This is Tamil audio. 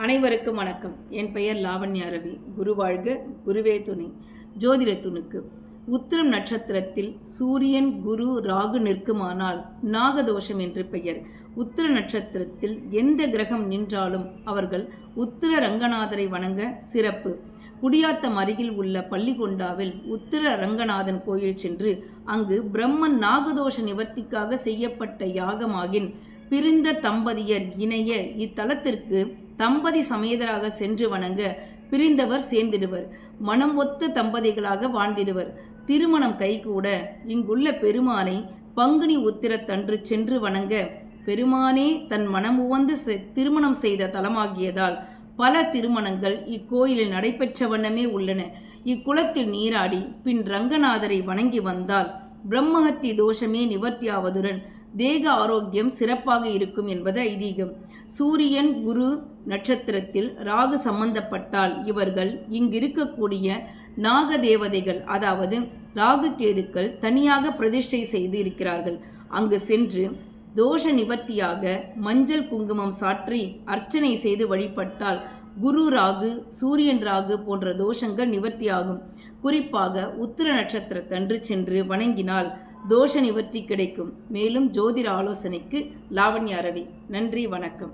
அனைவருக்கும் வணக்கம். என் பெயர் லாவண்யா ரவி. குருவாழ்க, குருவே துணை. ஜோதிட துணுக்கு. உத்திரம் நட்சத்திரத்தில் சூரியன், குரு, ராகு நிற்குமானால் நாகதோஷம் என்று பெயர். உத்திர நட்சத்திரத்தில் எந்த கிரகம் நின்றாலும் அவர்கள் உத்திர ரங்கநாதரை வணங்க சிறப்பு. குடியாத்தம் அருகில் உள்ள பள்ளிகொண்டாவில் உத்திர ரங்கநாதன் கோயில் சென்று அங்கு பிரம்மன் நாகதோஷ நிவர்த்திக்காக செய்யப்பட்ட யாகமாகின் பிரிந்த தம்பதியர் இணைய இத்தலத்திற்கு தம்பதி சமேதராக சென்று வணங்க பிரிந்தவர் சேர்ந்திடுவர். மனம் ஒத்த தம்பதிகளாக வாழ்ந்திடுவர். திருமணம் கைகூட இங்குள்ள பெருமானை பங்குனி உத்திரத்தன்று சென்று வணங்க பெருமானே தன் மனமுவந்து திருமணம் செய்த தலமாகியதால் பல திருமணங்கள் இக்கோயிலில் நடைபெற்ற வண்ணமே உள்ளன. இக்குளத்தில் நீராடி பின் ரங்கநாதரை வணங்கி வந்தால் பிரம்மஹத்தி தோஷமே நிவர்த்தியாவதுடன் தேக ஆரோக்கியம் சிறப்பாக இருக்கும் என்பது ஐதீகம். சூரியன், குரு நட்சத்திரத்தில் ராகு சம்பந்தப்பட்டால் இவர்கள் இங்கிருக்கக்கூடிய நாக தேவதைகள், அதாவது ராகு கேதுக்கள் தனியாக பிரதிஷ்டை செய்து இருக்கிறார்கள். அங்கு சென்று தோஷ நிவர்த்தியாக மஞ்சள் குங்குமம் சாற்றி அர்ச்சனை செய்து வழிபட்டால் குரு ராகு, சூரியன் ராகு போன்ற தோஷங்கள் நிவர்த்தியாகும். குறிப்பாக உத்திர நட்சத்திரத்தன்று சென்று வணங்கினால் தோஷ நிவர்த்தி கிடைக்கும். மேலும் ஜோதிட ஆலோசனைக்கு லாவண்யா ரவி. நன்றி, வணக்கம்.